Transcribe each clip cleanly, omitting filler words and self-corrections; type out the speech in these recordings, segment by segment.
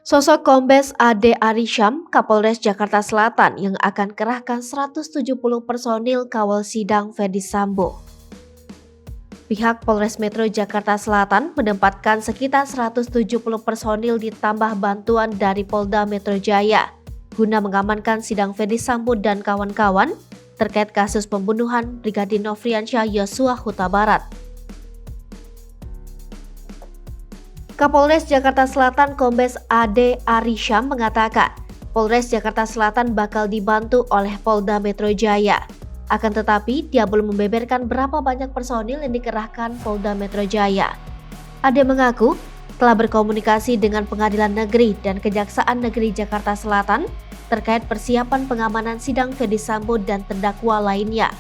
Sosok Kombes Ade Arisham, Kapolres Jakarta Selatan yang akan kerahkan 170 personil kawal sidang Ferdy Sambo. Pihak Polres Metro Jakarta Selatan menempatkan sekitar 170 personil ditambah bantuan dari Polda Metro Jaya guna mengamankan sidang Ferdy Sambo dan kawan-kawan terkait kasus pembunuhan Brigadir Nofriansyah Yosua Huta Barat. Kapolres Jakarta Selatan Kombes Ade Arisham mengatakan, Polres Jakarta Selatan bakal dibantu oleh Polda Metro Jaya. Akan tetapi, dia belum membeberkan berapa banyak personil yang dikerahkan Polda Metro Jaya. Ade mengaku telah berkomunikasi dengan Pengadilan Negeri dan Kejaksaan Negeri Jakarta Selatan terkait persiapan pengamanan sidang Ferdy Sambo dan terdakwa lainnya.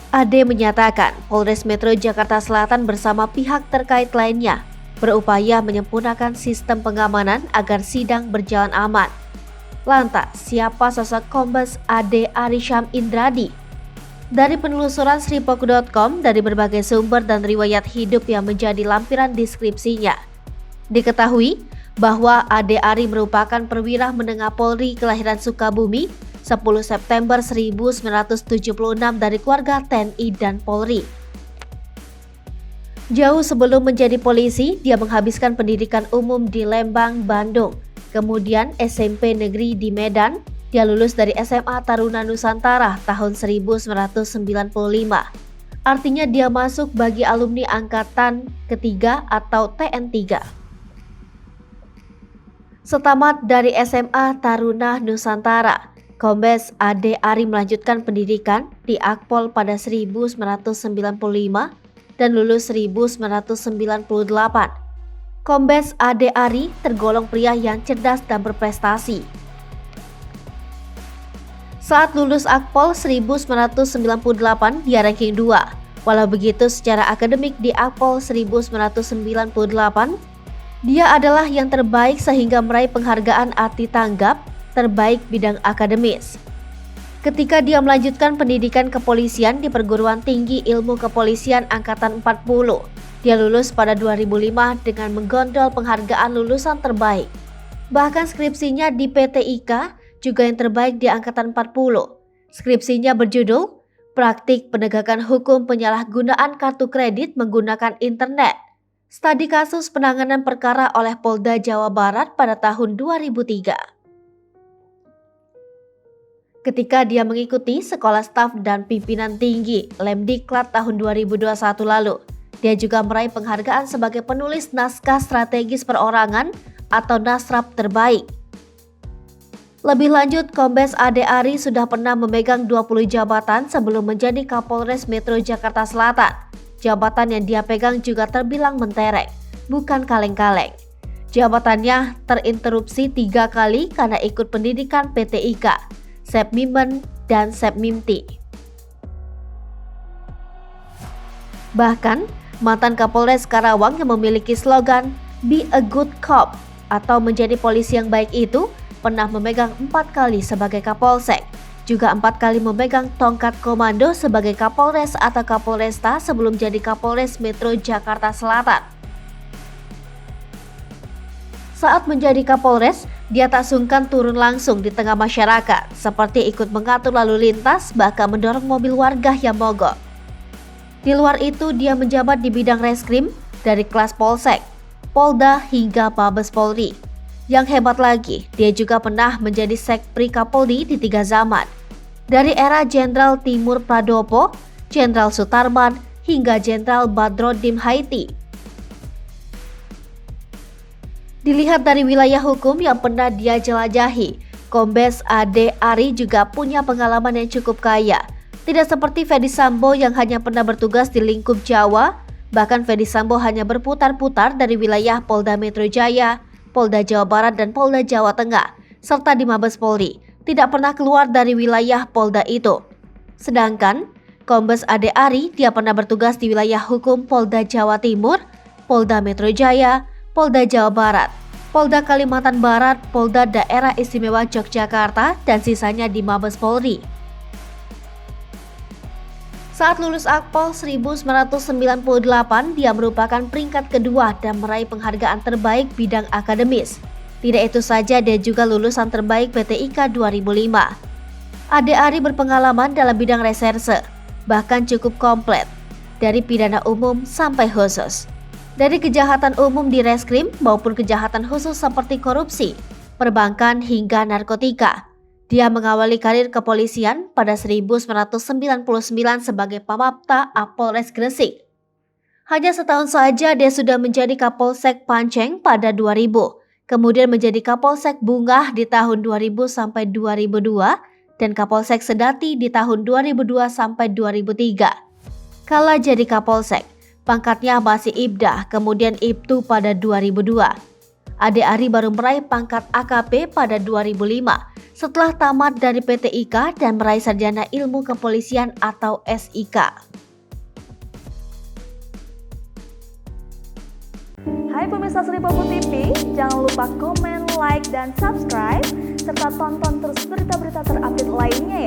Ade menyatakan Polres Metro Jakarta Selatan bersama pihak terkait lainnya berupaya menyempurnakan sistem pengamanan agar sidang berjalan aman. Lantas, siapa sosok Kombes Ade Arisham Indradi? Dari penelusuran sripoku.com dari berbagai sumber dan riwayat hidup yang menjadi lampiran deskripsinya, diketahui bahwa Ade Ari merupakan perwira menengah Polri kelahiran Sukabumi 10 September 1976 dari keluarga TNI dan Polri. Jauh sebelum menjadi polisi, dia menghabiskan pendidikan umum di Lembang, Bandung. Kemudian SMP negeri di Medan, dia lulus dari SMA Taruna Nusantara tahun 1995. Artinya dia masuk bagi alumni angkatan ketiga atau TN3. Setamat dari SMA Taruna Nusantara, Kombes Ade Ari melanjutkan pendidikan di Akpol pada 1995 dan lulus 1998. Kombes Ade Ari tergolong pria yang cerdas dan berprestasi. Saat lulus Akpol 1998, dia ranking 2. Walau begitu, secara akademik di Akpol 1998, dia adalah yang terbaik sehingga meraih penghargaan Ati Tanggap terbaik bidang akademis. Ketika dia melanjutkan pendidikan kepolisian di Perguruan Tinggi Ilmu Kepolisian Angkatan 40, dia lulus pada 2005 dengan menggondol penghargaan lulusan terbaik. Bahkan skripsinya di PT IKA juga yang terbaik di Angkatan 40. Skripsinya berjudul Praktik Penegakan Hukum Penyalahgunaan Kartu Kredit Menggunakan Internet. Studi kasus penanganan perkara oleh Polda Jawa Barat pada tahun 2003. Ketika dia mengikuti Sekolah Staf dan Pimpinan Tinggi Lemdiklat tahun 2021 lalu, dia juga meraih penghargaan sebagai penulis naskah strategis perorangan atau Nasrab terbaik. Lebih lanjut, Kombes Ade Ari sudah pernah memegang 20 jabatan sebelum menjadi Kapolres Metro Jakarta Selatan. Jabatan yang dia pegang juga terbilang mentereng, bukan kaleng-kaleng. Jabatannya terinterupsi 3 kali karena ikut pendidikan PT IKA, Sepmimen, dan Sepmimti. Bahkan, mantan Kapolres Karawang yang memiliki slogan Be a Good Cop atau menjadi polisi yang baik itu pernah memegang 4 kali sebagai Kapolsek, juga 4 kali memegang tongkat komando sebagai Kapolres atau Kapolresta sebelum jadi Kapolres Metro Jakarta Selatan. Saat menjadi Kapolres, dia tak sungkan turun langsung di tengah masyarakat, seperti ikut mengatur lalu lintas, bahkan mendorong mobil warga yang mogok. Di luar itu, dia menjabat di bidang reskrim dari kelas Polsek, Polda hingga Mabes Polri. Yang hebat lagi, dia juga pernah menjadi Sekpri Kapolri di 3 zaman. Dari era Jenderal Timur Pradopo, Jenderal Sutarman, hingga Jenderal Badrodin Haiti. Dilihat dari wilayah hukum yang pernah dia jelajahi, Kombes Ade Ari juga punya pengalaman yang cukup kaya. Tidak seperti Ferdy Sambo yang hanya pernah bertugas di lingkup Jawa, bahkan Ferdy Sambo hanya berputar-putar dari wilayah Polda Metro Jaya, Polda Jawa Barat dan Polda Jawa Tengah, serta di Mabes Polri, tidak pernah keluar dari wilayah Polda itu. Sedangkan Kombes Ade Ari, dia pernah bertugas di wilayah hukum Polda Jawa Timur, Polda Metro Jaya, Polda Jawa Barat, Polda Kalimantan Barat, Polda Daerah Istimewa Yogyakarta, dan sisanya di Mabes Polri. Saat lulus Akpol 1998, dia merupakan peringkat kedua dan meraih penghargaan terbaik bidang akademis. Tidak itu saja, dia juga lulusan terbaik PT IKA 2005. Ade Ari berpengalaman dalam bidang reserse, bahkan cukup komplit, dari pidana umum sampai khusus. Dari kejahatan umum di reskrim maupun kejahatan khusus seperti korupsi, perbankan hingga narkotika. Dia mengawali karir kepolisian pada 1999 sebagai Pamapta Apolres Gresik. Hanya setahun saja dia sudah menjadi Kapolsek Panceng pada 2000, kemudian menjadi Kapolsek Bungah di tahun 2000 sampai 2002 dan Kapolsek Sedati di tahun 2002 sampai 2003. Kala jadi Kapolsek, pangkatnya masih Ibda, kemudian Ibtu pada 2002. Ade Ari baru meraih pangkat AKP pada 2005 setelah tamat dari PT IKA dan meraih sarjana ilmu kepolisian atau SIK. Hai pemirsa Sri Popo TV, jangan lupa komen, like, dan subscribe serta tonton terus berita-berita terupdate lainnya ya.